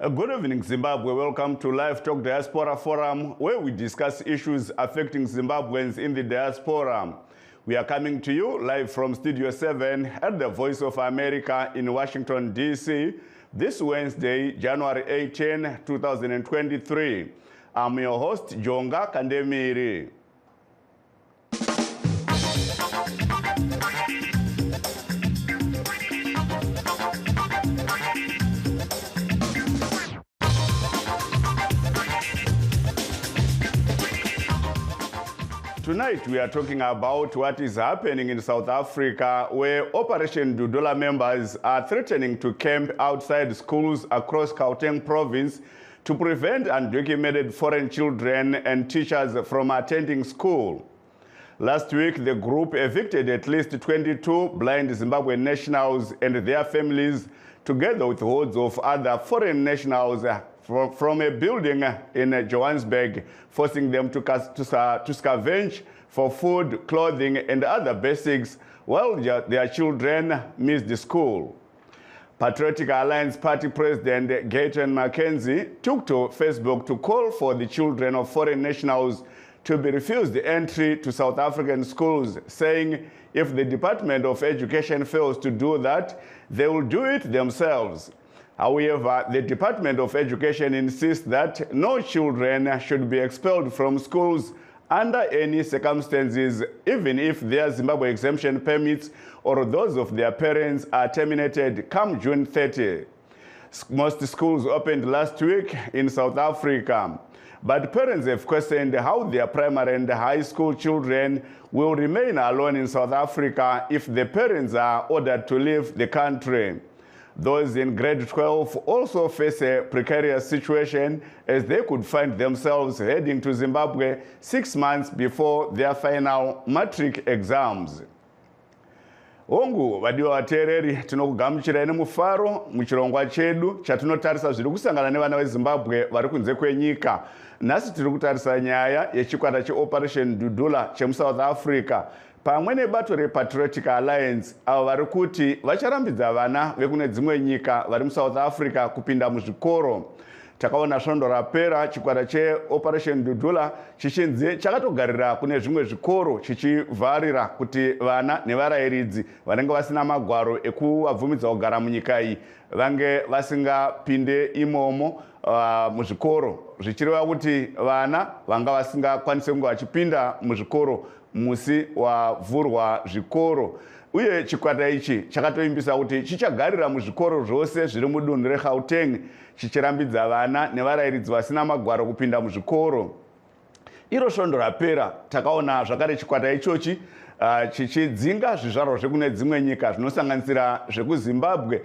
Good evening, Zimbabwe. Welcome to Livetalk Diaspora Forum, where we discuss issues affecting Zimbabweans in the diaspora. We are coming to you live from Studio 7 at the Voice of America in Washington, D.C. this Wednesday, January 18, 2023. I'm your host, Jonga Kandemiri. Tonight we are talking about what is happening in South Africa, where Operation Dudola members are threatening to camp outside schools across Gauteng province to prevent undocumented foreign children and teachers from attending school. Last week, the group evicted at least 22 blind Zimbabwean nationals and their families, together with hordes of other foreign nationals from a building in Johannesburg, forcing them to scavenge for food, clothing, and other basics while their children missed school. Patriotic Alliance Party President Gayton Mackenzie took to Facebook to call for the children of foreign nationals to be refused entry to South African schools, saying if the Department of Education fails to do that, they will do it themselves. However, the Department of Education insists that no children should be expelled from schools under any circumstances, even if their Zimbabwe exemption permits or those of their parents are terminated come June 30. Most schools opened last week in South Africa, but parents have questioned how their primary and high school children will remain alone in South Africa if the parents are ordered to leave the country. Those in grade 12 also face a precarious situation, as they could find themselves heading to Zimbabwe 6 months before their final matric exams. Ongu vadiwa vateereri, tinokugamuchirai nemufaro muchirongwa chedu chatinotarisa zviri kusangana nevana veZimbabwe vari kunze kwenyika. Nhasi tiri kutarisa nyaya yechikwata cheOperation Dudola chemuSouth Africa pamwe nebato rePatriotic Alliance, avo vari kuti vacharambidza vana vekune dzimwe nyika vari muSouth Africa kupinda muzvikoro. Takaona svondo rapera chikwata cheOperation Dudola chichinzi chakatogarira kune zvimwe zvikoro chichivharira kuti vana nevarayiridzi vanenge vasina magwaro ekuvabvumidza kugara munyika iyi vange vasingapinde imomo muzvikoro, zvichireva kuti vana vanga vasingakwanise kunge vachipinda muzvikoro musi wavhurwa zvikoro. Uye chikwata ichi chakatoimbisa kuti chichagarira muzvikoro zvose zviri mudunhu reGauteng chichirambidza vana nevarayiridzi vasina magwaro kupinda muzvikoro. Iro svondo rapera takaona zvakare chikwata ichochi chichidzinga zvizvarwa zvekune dzimwe nyika zvinosanganisira zvekuZimbabwe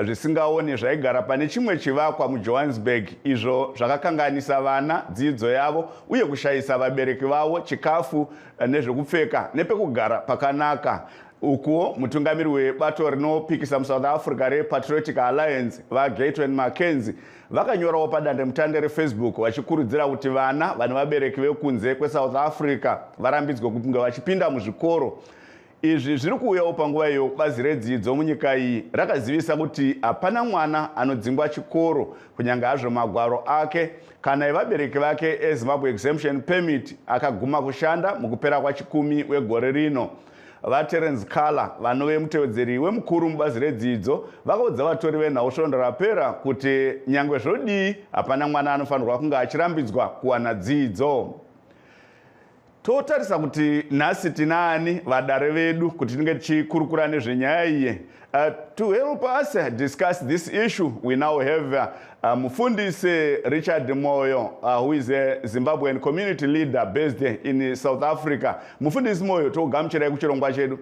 zvisingaoni zvaigara pane chimwe chivakwa muJohannesburg, izvo zvakakanganisa vana dzidzo yavo uye kushayisa vabereki vavo chikafu nezvekupfeka nepekugara pakanaka. Ukuwo mutungamiri webato rinopikisa muSouth Africa rePatriotic Alliance vaGayton Mackenzie vakanyorawo padandemutande reFacebook vachikurudzira kuti vana vane vabereki vekunze kweSouth Africa varambidzwe kunge vachipinda muzvikoro. Izvi zviri kuuyawo panguva iyo bazi redzidzo munyika iyi rakazivisa kuti hapana mwana anodzingwa chikoro kunyange hazvo magwaro ake kana evabereki vake eZimbabwe exemption permit akaguma kushanda mukupera kwachikumi wegore rino. VaTerence Kala, vanove mutevedzeri wemukuru mubazi redzidzo, vakaudza vatori venhau svondo rapera kuti nyangwe zvodii hapana mwana anofanirwa kunge achirambidzwa kuwana dzidzo. Totarisa kuti nhasi tinaani vadare vedu kuti tinge tichikurukura nezvenyaya iyi. To help us discuss this issue, we now have Mufundisi Richard Moyo, who is a Zimbabwean community leader based in South Africa. Mufundisi Moyo, tokugamuchirai kuchirongwa chedu.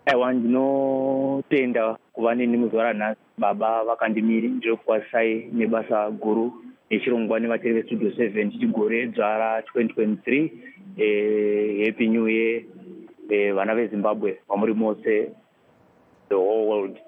Aiwa, ndinotenda kuva neni muzuva ranhasi. Baba vakandimiri ndinokukwazisai nebasa guru nechirongwa nevateri veStudio 7 chigore dzvara 2023. Happy New Year vana veZimbabwe vamuri mose, the whole world.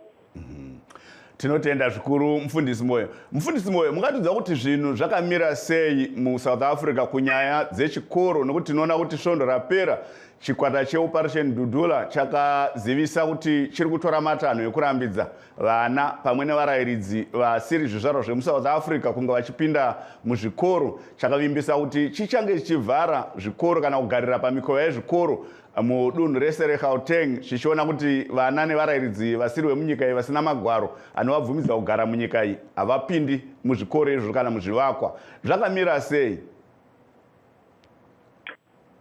Tinotenda zvikuru Mufundisi Moyo. Mufundisi Moyo, mungatidza kuti zvinhu zvakamira sei muSouth Africa kunyaya dzechikoro, nokuti tinoona kuti svondo rapera chikwata cheoperation dudula chakazivisa kuti chiri kutora matanho ekurambidza vana pamwe nevarayiridzi vasiri zvizvarwa zvemusouth africa kunge vachipinda muzvikoro. Chakavimbisa kuti chichange chichivhara zvikoro kana kugarira pamikova yezvikoro mudunhu rese reGauteng, chichiona kuti vana nevarayiridzi vasiri vemunyika iyi vasina magwaro anovabvumidza kugara munyika iyi havapindi muzvikoro izvo kana muzvivakwa. Zvakamira sei?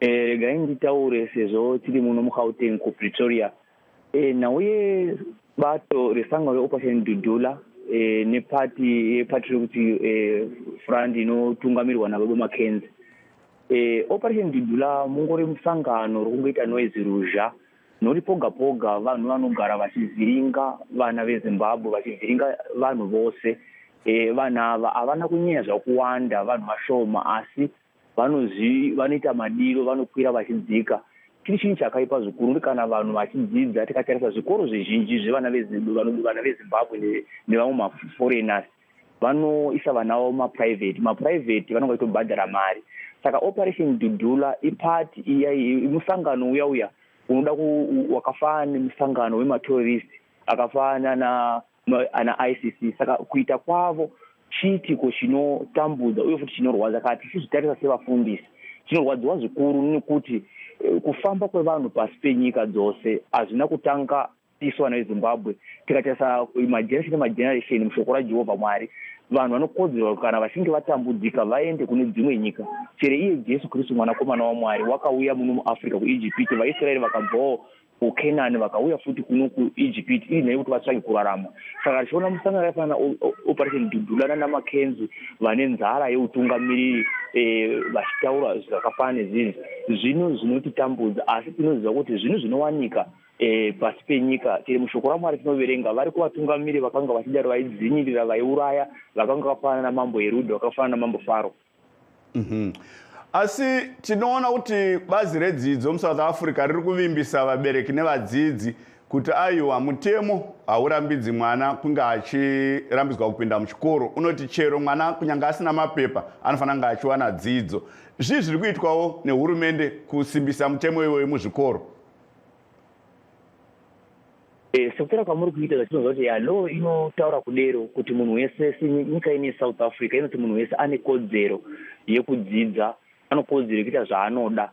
Regai nditaure sezvo tiri muno muGauteng kuPretoria. Nauye bato resangano reoperation dudula nepati rekuti front inotungamirwa nababa Mackenzie. Operation dudula mungori musangano rokungoita noise ruzha nori poga poga vanhu vanogara vachivhiringa vana veZimbabwe, vachivhiringa vanhu vose. Vanhu ava havana kunyanya zvakuwanda, vanhu vashoma, asi vanoita madiro, vanokwira vachidzika. Chiri chinhu chakaipa zvikuru kana vanhu vachidzidza tikatarisa zvikoro zvizhinji zvevana veZimbabwe nevamwe maforeigners vanoisa vana vavo maprivate vanonga vaitobhadhara mari. Saka operation dudula ipati iyai musangano uya unoda wakafana nemusangano wematerrorist akafana na ICC. Saka kuita kwavo chiitiko chinotambudza uye futi chinorwadza. Kati tichitarisa sevafundisi chinorwadziwa zvikuru nekuti kufamba kwevanhu pasi penyika dzose hazvina kutanga isu vana veZimbabwe. Tikatarisa mageneration mushoko raJehovha Mwari, vanhu vanokodzerwa kana vachinge vatambudzika vaende kune dzimwe nyika. Chero iye Jesu Kristu mwanakomana waMwari wakauya muno muAfrica kuIjipiti, vaIsraeri vakabvawo kuKenani vakauya futi kuno kuIjipiti ine kuti vatsvage kurarama. Saka tichiona musangano yakafanana operation dudula naMackenzie vane nzara yeutungamiriri vachitaura zvakafanana nezvinhu zvino zvinotitambudza, asi tinoziva kuti zvinhu zvinowanika pasi penyika. Tiri mushoko raMwari tinoverenga vari kuvatungamiriri vakanga vachidaro vaidzinyirira, vaiuraya, vakanga vafanana namambo Herudha, vakafanana namambo Faro. Asi tinoona kuti bazi redzidzo muSouth Africa riri kuvimbisa vabereki nevadzidzi kuti aiwa mutemo haurambidzi mwana kunge achirambidzwa kupinda muchikoro. Unoti chero mwana kunyanga asina mapepa anofanira kunge achiwana dzidzo. Zvii zviri kuitwawo nehurumende kusimbisa mutemo iwoyo muzvikoro? Sekutara kwamuri kuita zvatinozva kuti law inotaura kudero kuti munhu wese nyika ine South Africa inoti munhu wese ane kodzero yekudzidza, anokodzero yekuita zvaanoda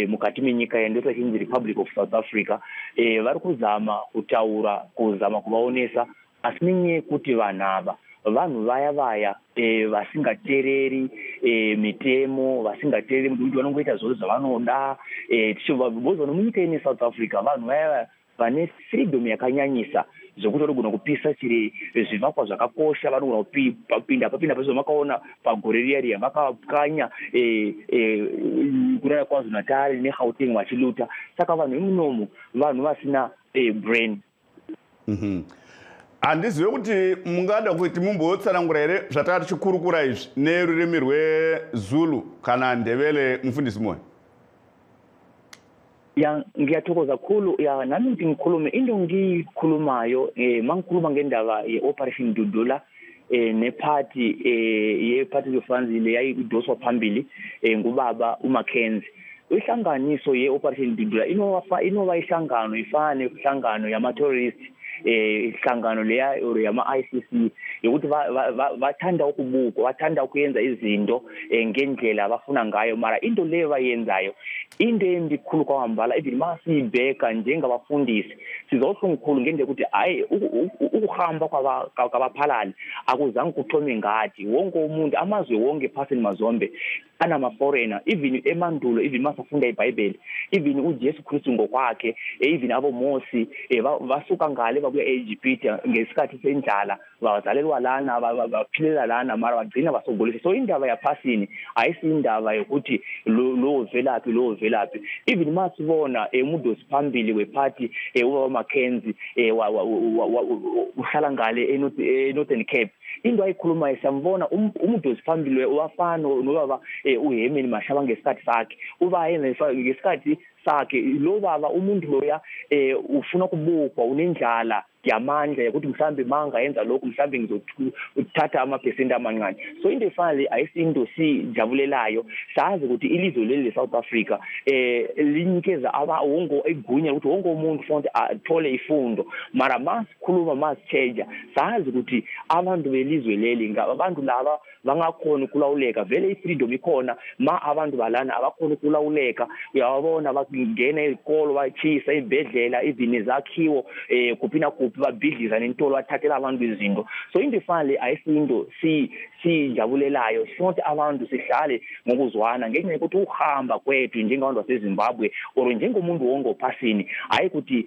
mukati menyika yandota chinzi Republic of South Africa. Vari kuzama kutaura, kuzama kuvaonesa, asi nenyaya yekuti vanhu ava vanhu vaya vasingateereri mitemo, vasingateereri kuti vanongoita zvose zvavanoda. Tichibva munyika ine South Africa vanhu vaya vane freedom yakanyanyisa zvokuti vanogona kupisa chiri zvivakwa zvakakosha, vanogona kupinda pazvo makaona pagore riya vakakanya kurara kwaZulu-Natal neGauteng vachiluta. Saka vanhu vemunomu vanhu vasina brain. Handizive kuti mungada kuti mumbotsanangura here zvataka tichikurukura izvi nerurimi rweZulu kana Ndebele, mufundisi Moyo? Ngiyathokoza khulu nami ngithi ngikhulume into ngiyikhulumayo mangikhuluma ngendaba ye-operation dudula nephathi yephathi yofanzile yayidoswa phambili ngubaba uMackenzie. Ihlanganiso ye-operation dudula inoba ihlangano ifana nehlangano yama-terrorist, ihlangano leya yama-ICC yokuthi bathanda ukubuka, bathanda ukuyenza izinto ngendlela abafuna ngayo, mara into leyo bayenzayo into embi khulu kwamambala. Even masiyibheka njengabafundisi sizohlungu khulu ngendlela ukuthi hayi ukuhamba kwabaphalali akuzange kuthome ngathi. Wonke umuntu, amazwe wonke phasini mazombe anama-foreigner, even emandulo, even masafunda iBhayibheli, even uJesu Kristu ngokwakhe, even aboMosi basuka ngale bakuya eIjipiti ngesikhathi sendlala, bazalelwa lana, baphilela lana, mara bagcina basogolisa. So indaba yaphasini ayisindaba yokuthi lo velaphi. Even masibona umudosi phambili wephathi ubaba Mackenzie uhlala ngale eNorthern Cape, into ayikhulumayo siyambona umudosi phambili wafana nobaba uHemeni Mashaba ngesikhathi sakhe, uba yenza ngesikhathi sakhe lo baba umuntu loya ufuna kubukwa unendlala yamandla ukuthi mhlambe manga yenza lokho mhlambe ngizothatha amaphesenti amancane. So into efana ayisinto sijabulelayo sazi ukuthi ilizwe leli South Africa linikeza wonke igunya ukuthi wonke umuntu fonke athole ifundo mara masikhuluma masitsheja sazi ukuthi abantu belizwe leli ngabantu laba bangakhona ukulawuleka vele ifreedom ikhona ma abantu balana abakhona ukulawuleka uyabona bangena ezikolo bachisa izibhedlela izini zakhiwo kuphina babhidliza nentolo bathathela abantu izinto. So into efana ayisinto sijabulelayo sonke abantu sihlale ngokuzwana ngenxa yokuthi uhamba kwethu njengabantu baseZimbabwe or njengomuntu wonke ophasini hayi ukuthi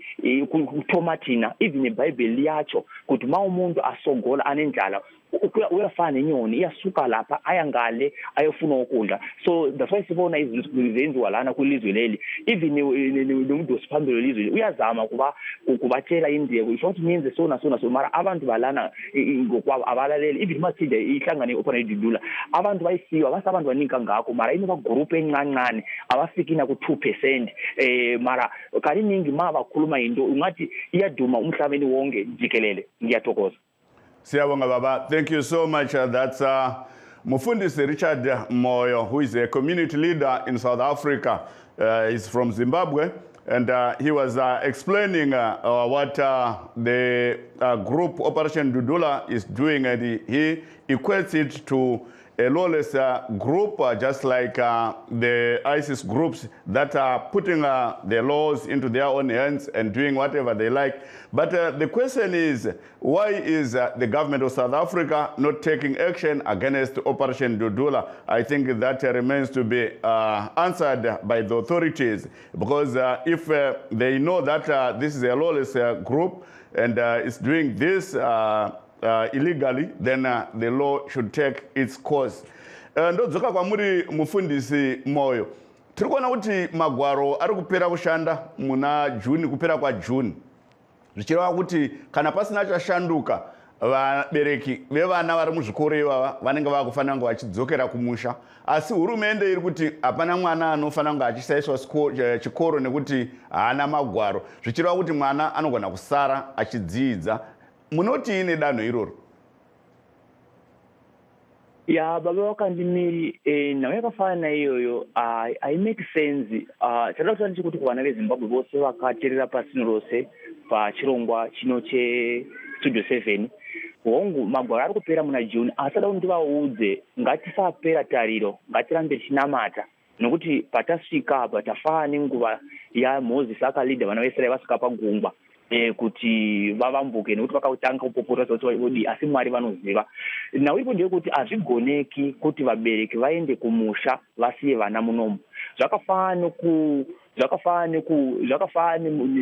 uthomathina even iBhayibheli liyatsho ukuthi ma umuntu asogola anendlala uyafana nenyoni iyasuka lapha ayangale ayofuna ukudla. So that's why sibona izinto zenziwa lana kulizwe leli even nomuntu osiphambili lelizwe uyazama kubatshela indiyeko ishothi niyenze sona mara abantu balana ngokwabo abalaleli even mathinde ihlangane operate dudula abantu bayisiwa basabantu baninka ngakho mara inoba group encancane abafikina ku 2% mara kaliningi ma bakhuluma into ungathi iyaduma umhlabeni wonke jikelele. Ngiyathokoza. Siyabonga baba. Thank you so much. That's Mufundisi Richard Moyo, who is a community leader in South Africa. He's from Zimbabwe, and he was explaining what the group Operation Dudula is doing, and he equates it to a lawless group, just like the ISIS groups that are putting the laws into their own hands and doing whatever they like. But the question is, why is the government of South Africa not taking action against Operation Dudula? I think that remains to be answered by the authorities, because if they know that this is a lawless group and is doing this illegally, then the law should take its course. Ndodzoka kwamuri Mufundisi Moyo, tiri kuona kuti magwaro ari kupera kushanda muna Juni, kupera kwa Juni, zvichireva kuti kana pasina chashanduka vabereki vevana vari muzvikoro ivava vanenge vakufanira kunge vachidzokera kumusha, asi hurumende iri kuti hapana mwana anofanira kunge achishaishwa chikoro nekuti haana magwaro, zvichireva kuti mwana anogona kusara achidzidza. Munoti ine danho iroro? Ya baba wakandimiri nawe yakafana iyoyo I make sense. Chada kuti kuti vana veZimbabwe vose vakaterera pasino rose pachirongwa chino Studio 7 hongu magwaro ari kupera muna June, asada kuti vaudze ngatisapera tariro, ngatirambe chinamata nokuti patasvika apa tafana nenguva yaMozisi akalidha vana veIsraeri vasvika pagungwa kuti vavambuke nekuti vakautanga kupopota kuti asi Mwari vanoziva. Now ipo ndeyekuti hazvigoneki kuti vabereki vaende kumusha vasiye vana munomu. Zvakafana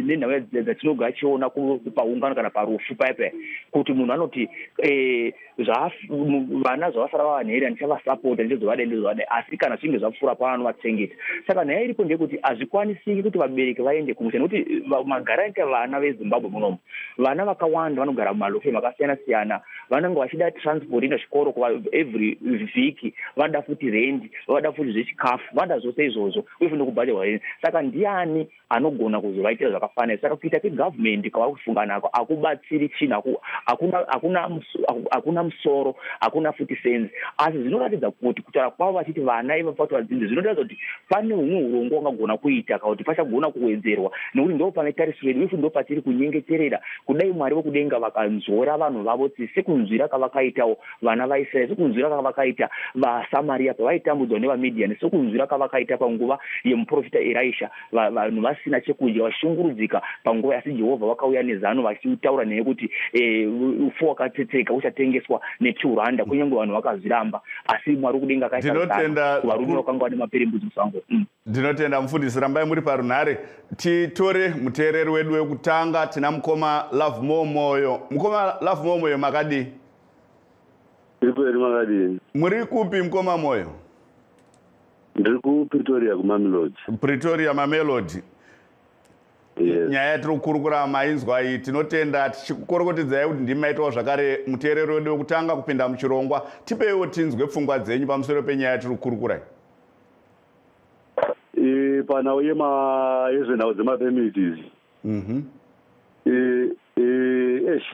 nenhau dzatinogara tichiona paungano kana parufu paipa kuti munhu anoti vana zvavasara vavanheri handichavasapota ndizovadai asi kana zvinge zvapfuura pavanovatsengeta. Saka nhaya iripo ndeyekuti hazvikwanisiki kuti vabereki vaende kumusha nekuti magara aita vana veZimbabwe munomu, vana vakawanda vanogara mumalokesheni akasiyana siyana, vanenge vachida transport ina chikoro every vhiki, vanoda futi rendi, vanoda futi zvechikafu, vanoda zvose izvozvo uye futi kubhadharwa rendi. Saka ndiani anogona kuzovaitira zvakafanira? Saka kuita kwegovernment kwavari kufunga nako akubatsiri china, hakuna musoro, hakuna futi sense. Asi zvinoratidza kuti kutaura kwavo vachiti vana iva pati vadzidze, zvinoratidza kuti pane humwe urongwa hungagona kuita kana kuti pachagona kuwedzerwa, nekuti ndo pane tarisiro yedu, ifu ndo patiri kunyengeterera kudai Mwari vokudenga vakanzora vanhu vavo sekunzwira kavakaitawo vana vaIsraeri, sekunzwira kavakaita vaSamaria pavaitambudzwa nevaMidhiani, sekunzwira kavakaita panguva yemuprofita Elisha, vanhu vasina chekudya vashungurudzika panguva, asi Jehovha vakauya nezano vachitaura nekuti upfu hwakatsetseka uchatengeswa ne200 kunyange vanhu vakazviramba, asi Mwari kudenga akaita varume vakanga vane maperembudzi musango. Ndinotenda Mufundisi, rambai muri parunhare. Titore muteereri wedu wekutanga, tina mukoma Love Moyo. Mukoma Love Moyo makadi? Iri makadi. Muri kupi mukoma Moyo? Ndiri ku Pretoria kuMamelodi. Pretoria Mamelodi. Yes. Nyaya yatiri kukurukura mainzwa iyi, tinotenda tichikukorokotidzai kuti ndimi maitawo zvakare muteereri wedu wekutanga kupinda muchirongwa. Tipeiwo tinzwe pfungwa dzenyu pamusoro penyaya yatiri kukurukura. mapepa nawo yezvenhau dzemapemiti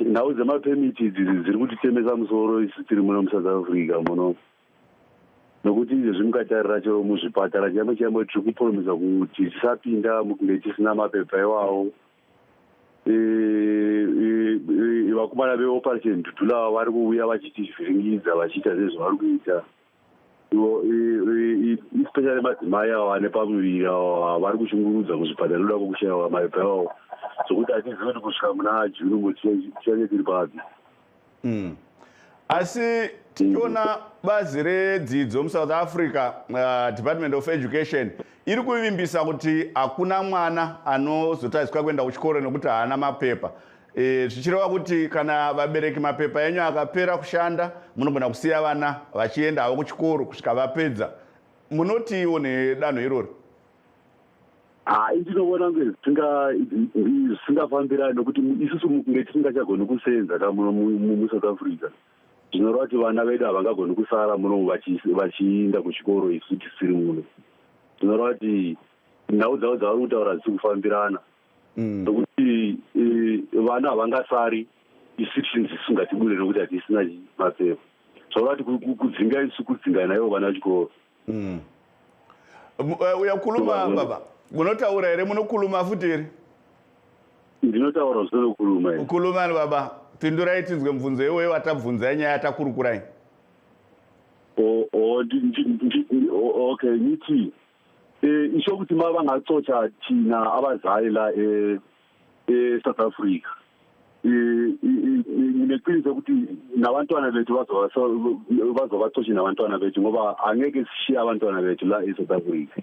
nhau dzemapemiti dziri kutitemesa musoro isi tiri muno muSouth Africa muno, nokuti izvezvi mukatarira chero muzvipatara chiyambo tiri kupromisa kuti tisapinda mukunge tisina mapepa iwawo. Vakomana veoperation Dudula vari kuuya vachitivhiringidza vachiita zvezvavari kuita, especially madzimai avo ane pamuviri avo vari kushungurudza muzvipatara noda kwokushaya mapepa iwawo, zvokuti hatizivi kuti kusvika muna June tichange tiri papi. Asi tichiona bazi redzidzo muSouth Africa, Department of Education, iri kuvimbisa kuti hakuna mwana anozotariswa kuenda kuchikoro nekuti haana mapepa. Zvichireva kuti kana vabereki mapepa enyu akapera kushanda, munogona kusiya vana vachienda havo kuchikoro kusvika vapedza. Munotiwo nedanho iroro? Ndinoona kunge zvisingafambirani nokuti isusu kunge tisingachagoni kusenza muSouth Africa. Zvinoreva kuti vana vedu havangagoni kusara muno vachienda kuchikoro isu tisiri muno. Zvinoreva kuti nhau dzavo dzavari kutaura dzisi kufambirana, nokuti vana havangasari isu tisingatibure nokuti hatisina mapepa. Zvoreva kuti kudzinga isu kudzinga naivo vana vechikoro. Uyakuluma baba, munotaura here, munokuluma futi here? Ndinotaura zvinokuluma. Ukulumani baba, pindurai tinzwe mubvunzo iwoyo watabvunza nyaya yatakurukura. Okay, niti isho kuti mavangatsocha tina abazali la eSouth Africa. Ngineqiniso ukuthi nabantwana bethu bazobatsocha nabantwana bethu ngoba angeke sishiye abantwana bethu la eSouth Africa.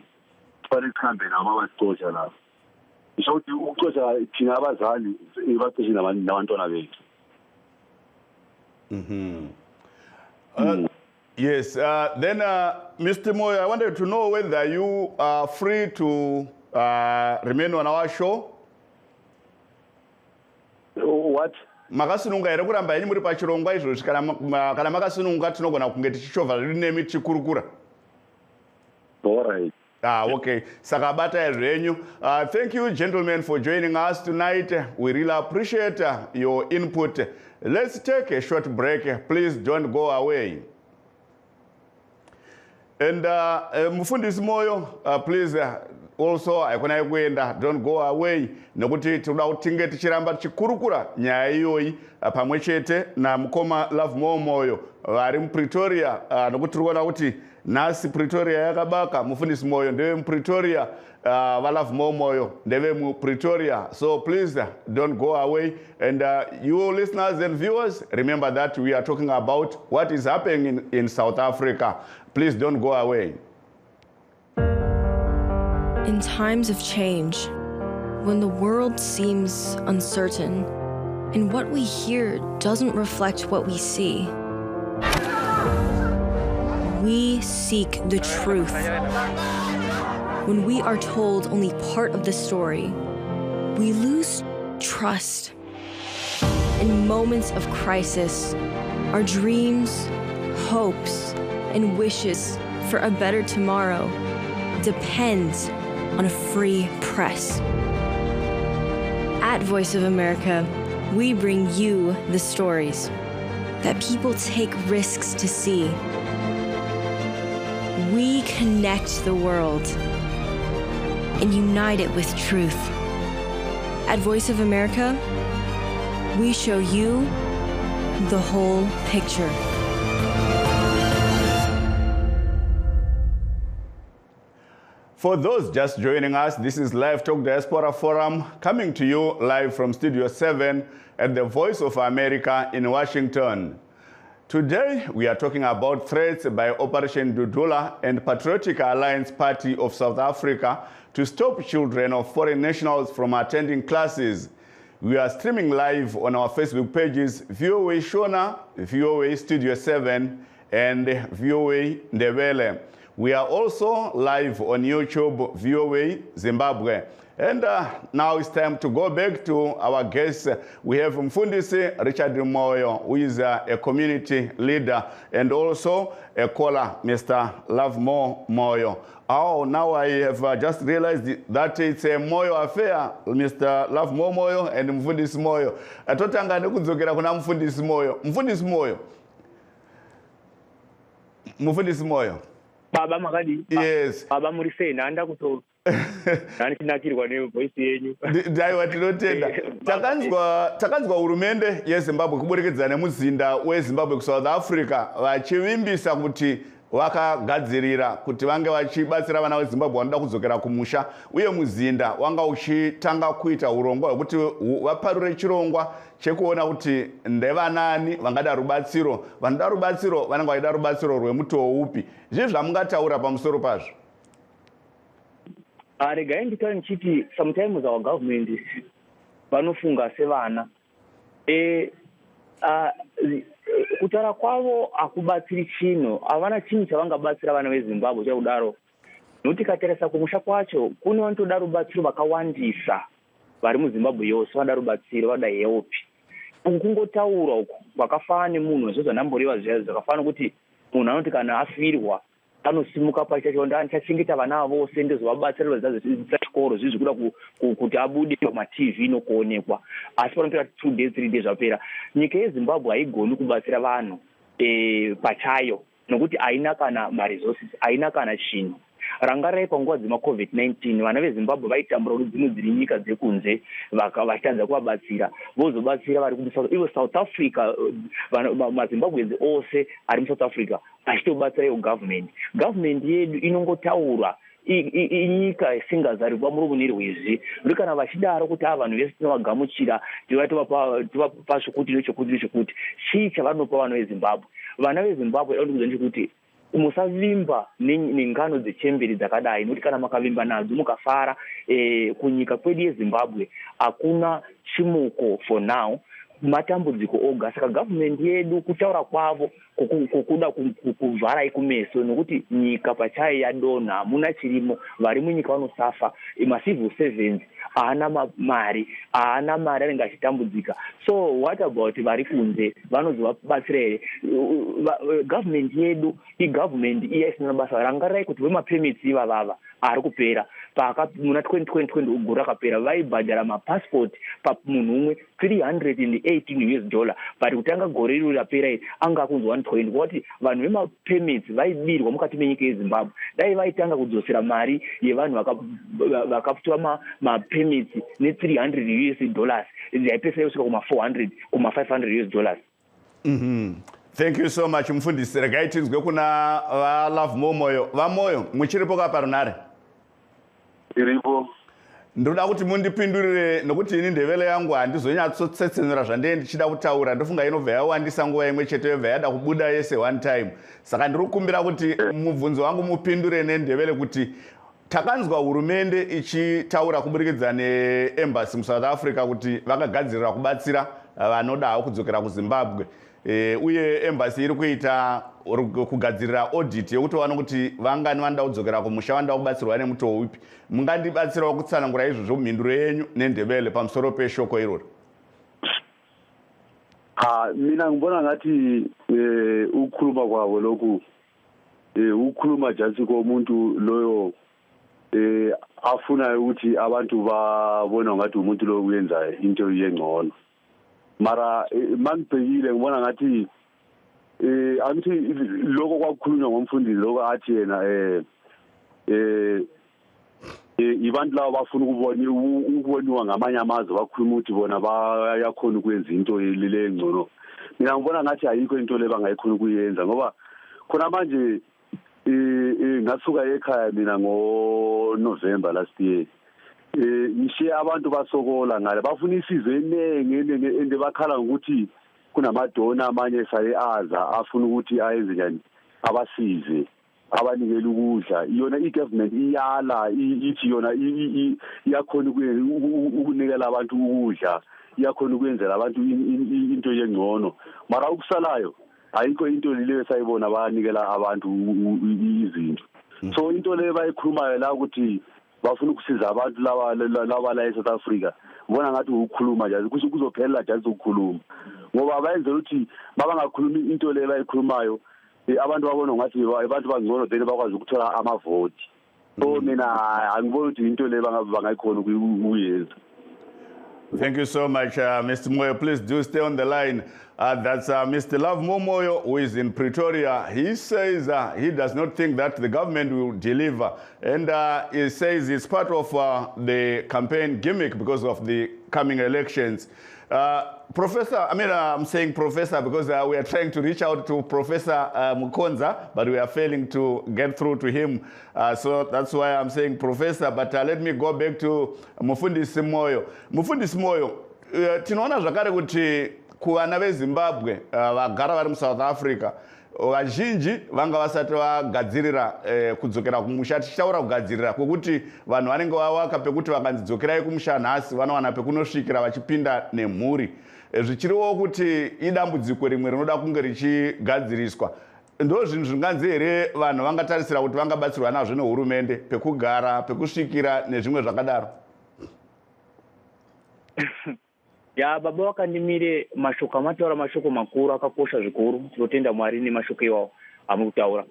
Kufanele sihambe nabo abasitshocha la. Isho ukuthi ukutshocha thina abazali batsoche nabantwana bethu. Yes, then Mr. Moyo, I wanted to know whether you are free to remain on our show. What? Makasununga here kuramba yenyu muri pachirongwa izvozvi kana makasununga tinogona kunge tichishovha riri nemi tichikurukura. All right. Okay. Saka bata zvenyu. Thank you, gentlemen, for joining us tonight. We really appreciate your input. Let's take a short break. Please don't go away. And Mufundisi Moyo, please also aikona kuenda, don't go away. Nokuti tinoda kutinge tichiramba tichikurukura nyaya iyoyi pamwe chete na mukoma Love Moyo vari muPretoria, nokuti tiri kuona kuti nhasi Pretoria yakabaka. Mufundisi Moyo ndeve muPretoria, vaLove Moyo ndeve muPretoria. So please don't go away. And you listeners and viewers, remember that we are talking about what is happening in South Africa. Please don't go away. In times of change, when the world seems uncertain and what we hear doesn't reflect what we see, we seek the truth. When we are told only part of the story, we lose trust. In moments of crisis, our dreams, hopes, and wishes for a better tomorrow depends on a free press. At Voice of America, we bring you the stories that people take risks to see. We connect the world and unite it with truth. At Voice of America, we show you the whole picture. For those just joining us, this is Livetalk Diaspora Forum coming to you live from Studio 7 at the Voice of America in Washington. Today, we are talking about threats by Operation Dudula and Patriotic Alliance Party of South Africa to stop children of foreign nationals from attending classes. We are streaming live on our Facebook pages, VOA Shona, VOA Studio 7, and VOA Ndebele. We are also live on YouTube, VOA Zimbabwe. And now it's time to go back to our guests. We have Mfundisi Richard Moyo, who is a community leader, and also a caller, Mr. Lovemore Moyo. Oh, now I have just realized that it's a Moyo affair, Mr. Lovemore Moyo and Mfundisi Moyo. Atotanga nekudzokera kuna Mfundisi Moyo. Mfundisi Moyo. Mfundisi Moyo. Baba makadi. Yes. Baba murise nanda kuto. Nani tinakirwa ne voice yenyu. Daiwa tinotenda. Takanzwa hurumende yeZimbabwe kuburikidza nemuzinda weZimbabwe kuSouth Africa vachivimbisa kuti vakagadzirira kuti vange vachibatsira vana veZimbabwe vanoda kudzokera kumusha, uye muzinda wanga uchitanga kuita urongwa hwekuti vaparure chirongwa chekuona kuti ndevanani vangada rubatsiro, vanoda rubatsiro vanenge vachida rubatsiro rwemutoo upi. Zvizvi zvamungataura pamusoro pazvo? Regai nditaure ndichiti sometimes our government vanofunga sevana. Kutaura kwavo akubatsiri chino, havana chinhu chavangabatsira vana veZimbabwe chakudaro. Nokuti katarisa kumusha kwacho kune vanotoda rubatsiro vakawandisa vari muZimbabwe yose, vanoda rubatsiro, vanoda help. Kungotaura uku kwakafanana nemunhu izvo zvandamboriva zviya zvakafanana kuti munhu anoti kana afirwa anosimuka pachacho ndichachengeta vana vose ndozovabatsira zvachikoro zvizvi kuda kuti abude pamaTV nokuonekwa. Asi panopera 2 days 3 days zvapera. Nyika yeZimbabwe haigoni kubatsira vanhu pachayo nokuti haina kana maresources, haina kana chinhu. Rangarai panguva dzemaCovid-19 vana veZimbabwe vaitambura kuti dzimwe dziri nyika dzekunze vachitadza kuvabatsira, vozobatsira vari ivo South Africa, maZimbabweans ose ari muSouth Africa achitobatsira iyo government yedu inongotaura inyika isingazarikwa murumu rwezvi. Uri kana vachidaro kuti vanhu vese tinovagamuchira tivapa zvokuti nechekuti chii chavanopa vana veZimbabwe. Vana veZimbabwe vanodza kuti musavimba nengano dzechemberi dzakadai, nokuti kana makavimba nadzo mukafara kunyika kwedu yeZimbabwe hakuna chimuko for now, matambudziko oga. Saka government yedu kutaura kwavo kukuda kuvharai kumeso, nokuti nyika pachayo yadonha, hamuna chirimo, vari munyika vanosafa, macivil servants haana mari anenge achitambudzika. So what about vari kunze vanozovabatsira here? Government yedu igovernment iya isina basa. Rangarai kuti vemapermits ivavava ari kupera muna 2020 uguru rakapera vaibhadhara mapassport pamunhu umwe $318, but kutanga gore riri rapera iri anga kunzi 120, kuti vanhu vemapermits vaibirwa mukati menyika yeZimbabwe. Dai vaitanga kudzosera mari yevanhu vakapiwa mapermits ne$300 yaipesa yosvika kuma400 kuma$500. Thank you so much Mfundisi. Regai tinzwe kuna vaLovemore Moyo. VaMoyo, muchiripo kaparunare? Iripo. Ndoda kuti mundipindurire nokuti ini ndevele yangu handizonyatsotsetsenura zvandenge ndichida kutaura. Ndofunga inobva yawandisa nguva imwe chete yobva yada kubuda yese one time. Saka ndiri kukumbira kuti mubvunzo wangu mupindure nendevele kuti takanzwa hurumende ichitaura kuburikidza neembassy muSouth Africa kuti vakagadzirira kubatsira vanodawo kudzokera kuZimbabwe. Uye embassy iri kuita kugadzirira audit yekuti vaone kuti vangani vanoda kudzokera kumusha vanoda kubatsirwa nemutoo upi. Mungandibatsirawo kutsanangura izvozvo mhinduro yenyu nendevele pamusoro peshoko iroro? Mina ngibona ngathi ukukhuluma kwabo lokhu ukukhuluma just komuntu loyo afuna ukuthi abantu babona ngathi umuntu lo uyenza into yengcono. Mara mangibhekile ngibona ngathi angithi lokho kwakukhulunywa ngomfundisi lokho athi yena ibantu labo bafuna ukuboniwa ngamanye amazwe bakhuluma ukuthi bona bayakhona ukwenza into lile engcono. Mina ngibona ngathi ayikho into le bangayikhona ukuyenza, ngoba khona manje ngasuka ekhaya mina ngo-November last year. Ngishiye abantu basokola ngale bafuna isizwe enenge ende bakhala ukuthi kunamadona amanye saye aza afuna ukuthi ayenze njani abasize abanikela ukudla. Yona igovernment iyala ithi yona iyakhona ukunikela abantu ukudla, iyakhona ukwenzela abantu into yengcono, mara ukusalayo ayikho into leyo sayibona banikela abantu izinto. So into le bayikhulumayo la ukuthi bafuna ukusiza abantu laba la eSouth Africa ubona ngathi ukukhuluma nje kuzophelela nje ukukhuluma ngoba bayenzela ukuthi babangakhulumi into le bayikhulumayo abantu babona ngathi abantu bangcono then bakwazi ukuthola amavoti. So mina angiboni ukuthi into le bangayikhona ukuyenza. Thank you so much, Mr. Moyo. Please do stay on the line. That's Mr. Love Momoyo, who is in Pretoria. He says he does not think that the government will deliver. And he says it's part of the campaign gimmick because of the coming elections. Professor, I'm saying Professor because we are trying to reach out to Professor Mukonza, but we are failing to get through to him. So that's why I'm saying Professor. But let me go back to Mufundisi Moyo. Mufundisi Moyo, tinoona zvakare kuti kuvana veZimbabwe vagara vari muSouth Africa vazhinji vanga vasati vagadzirira kudzokera kumusha. Tichitaura kugadzirira kwekuti vanhu vanenge vavaka pekuti vakanzidzokerai kumusha nhasi vanowana pekunosvikira vachipinda nemhuri. Zvichiriwo kuti idambudziko rimwe rinoda kunge richigadziriswa. Ndo zvinhu zvinganzi here vanhu vangatarisira kuti vangabatsirwa nazvo nehurumende pekugara, pekusvikira nezvimwe zvakadaro? Ya baba wakandimire mashoko amataura mashoko makuru akakosha zvikuru tinotenda Mwari nemashoko iwawo amutaura.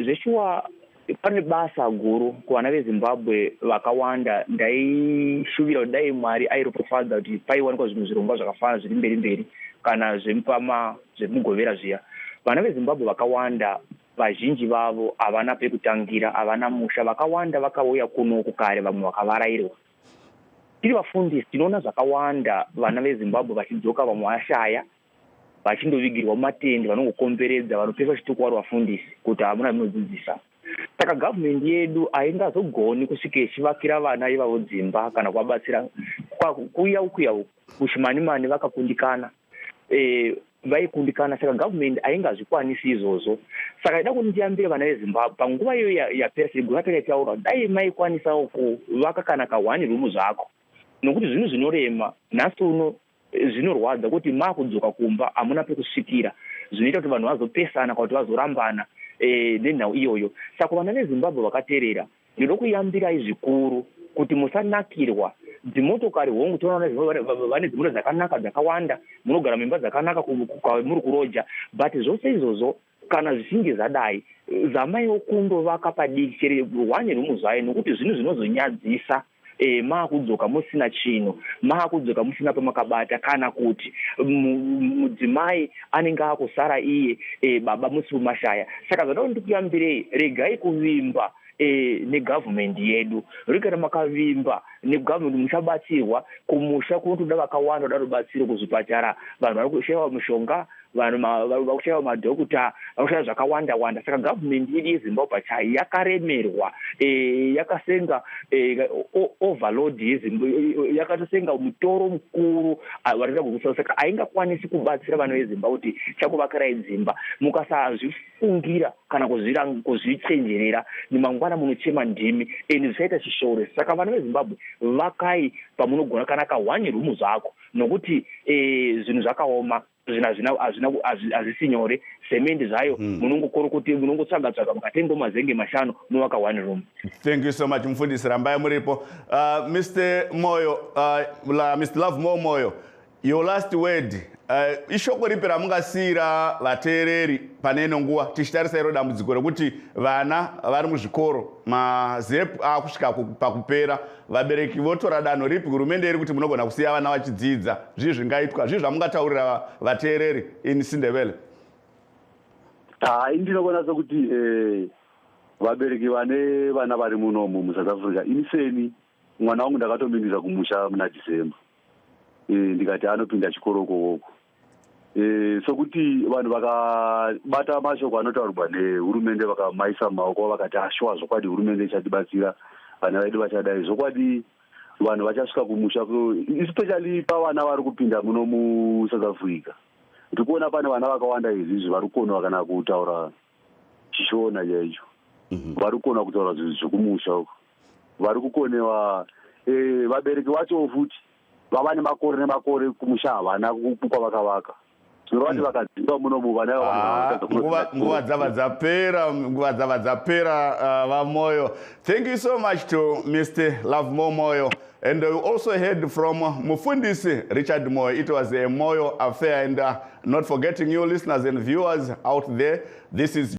Zveshuwa pane basa guru kuvana veZimbabwe vakawanda. Ndaishuvira dai Mwari airopafadza kuti paiwanikwa zvinhu zvirongwa zvakafana zviri mberi kana zvemupama zvemugovera zviya. Vana veZimbabwe vakawanda vazhinji vavo havana pekutangira, havana musha, vakawanda vakauya kuno kukare, vamwe vakavarairwa. Tiri vafundisi tinoona zvakawanda vana veZimbabwe vachidzoka, vamwe vashaya vachindovigirwa mumatende, vanongokomberedza, vanopesa chituko vari vafundisi kuti hamuna zvinodzidzisa. Saka gavhmendi yedu haingazogoni kusvika ichivakira vana ivavo dzimba kana kuvabatsira kuya kushimani-mani vakakundikana vaikundikana. Saka gavhmendi haingazvikwanisi izvozvo. Saka ida kuti ndiyambire vana veZimbabwe panguva iyoyo yapera chigona takaitaura dai maikwanisawo kuvaka kana ka1 rumu zvako, nokuti zvinhu zvinorema nhasi uno zvinorwadza kuti makudzoka kumba hamuna pekusvikira, zvinoita kuti vanhu vazopesana kana kuti vazorambana nenhau iyoyo. Saka vana veZimbabwe vakateerera ndinoda kuyambirai zvikuru kuti musanakirwa dzimotokari hongu. Tonaona vane dzimota dzakanaka dzakawanda, munogara mimba dzakanaka muri kuroja, but zvose izvozvo kana zvichinge zvadai zamaiwo kundovaka padiki chere 1 rumu zvayo, nokuti zvinhu zvinozonyadzisa maakudzoka musina chino, maakudzoka musina pamakabata, kana kuti mudzimai anenge akusara iye baba musi mumashaya. Saka zvada kuti ndikuyambirei, regai kuvimba negavhmendi yedu. Rikana makavimba negavhmendi muchabatsirwa kumusha kunotoda vakawanda vada rubatsiro kuzvipatara, vanhu vari kushayiwa mishonga, vanhu vari kushayiwa madhokuta, vakushayiwa zvakawanda-wanda. Saka gavhmendi yedu yeZimbabwe pachayo yakaremerwa, yakasenga overload yakatosenga mutoro mukuru varikuda kukusao. Saka haingakwanisi kubatsira vanhu veZimbabwe kuti chakuvakirai dzimba mukasazvifungira kana kuzvichenjerera nemangwana munochema ndimi zvichaita chishore. Saka vanhu veZimbabwe vakai pamunogona kana ka1 rumu zvako, nokuti zvinhu zvakaoma, hazvisi nyore. Semendi zvayo munongokora kuti munongotsvaga-tsvaga mukatenga mazenge 5 novaka 1 room. Thank you so much mufundisi, rambai muripo. Mr. Moyo, Mr. Love Moyo, your last word. Ishoko ripi ramungasiyira vateereri pane ino nguva tichitarisa iro dambudziko rekuti vana vari muzvikoro, mazepu akusvika pakupera, vabereki votora danho ripi hurumende iri kuti munogona kusiya vana vachidzidza? Zvii zvingaitwa, zvii zvamungataurira vateereri in Sindebele? Ndinogona sokuti vabereki vane vana vari munomu muSouth Africa, iniseni mwana wangu ndakatomindira kumusha muna December, ndikati anopinda chikoro ukoko. Sokuti vanhu vakabata mashoko anotaurwa nehurumende vakamaisa maoko vakati ashwa zvokwadi hurumende ichatibatsira, vana vedu vachadai zvokwadi, vanhu vachasvika kumusha, especially pavana vari kupinda muno muSouth Africa. Ndikuona pane vana vakawanda izvizvi vari kukonwa kana kutaura chishona chaicho, vari kukona kutaura zvinhu zvokumusha uko, vari kukonewa. Vabereki vacho futi vava nemakore nemakore kumusha havana kwavakavaka, zvinoreva kuti vakadzimba munomu vana nguva dzava dzapera vamoyo. Thank you so much to Mr. Love Moyo. And we also heard from Mufundisi Richard Moyo. It was a Moyo affair. And not forgetting you listeners and viewers out there, this is